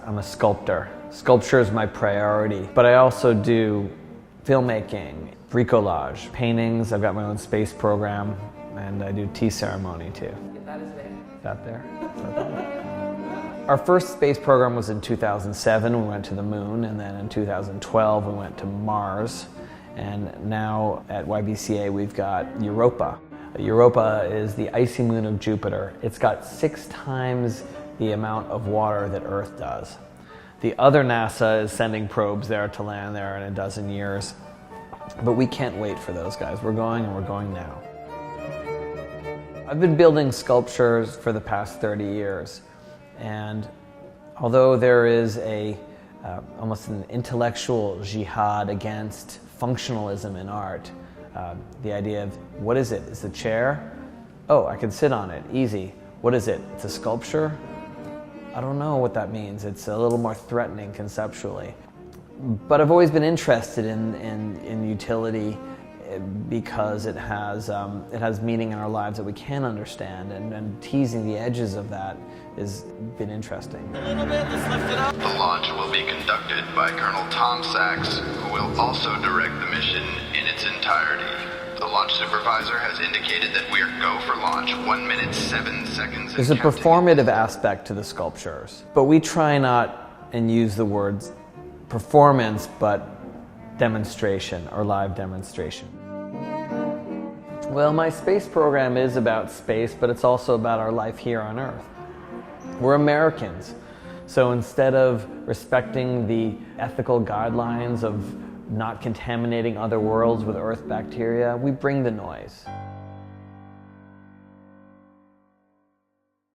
I'm a sculptor. Sculpture is my priority, but I also do filmmaking, bricolage, paintings. I've got my own space program, and I do tea ceremony too. That is there. Is that there? Is that there? Our first space program was in 2007. We went to the moon, and then in 2012 we went to Mars. And now at YBCA we've got Europa. Europa is the icy moon of Jupiter. It's got 6 times the amount of water that Earth does. The other NASA is sending probes there to land there in a dozen years. But we can't wait for those guys. We're going, and we're going now. I've been building sculptures for the past 30 years. And although there is almost an intellectual jihad against functionalism in art, the idea of, what is it? It's a chair? Oh, I can sit on it, easy. What is it? It's a sculpture? I don't know what that means. It's a little more threatening conceptually. But I've always been interested in utility because it has meaning in our lives that we can understand, and teasing the edges of that has been interesting. The launch will be conducted by Colonel Tom Sachs, who will also direct the mission in its entirety. The launch supervisor has indicated that we are go for launch 1 minute 7 seconds. There's a performative aspect to the sculptures, but we try not and use the words performance, but demonstration or live demonstration. Well, my space program is about space, but it's also about our life here on Earth. We're Americans, so instead of respecting the ethical guidelines of not contaminating other worlds with Earth bacteria, we bring the noise.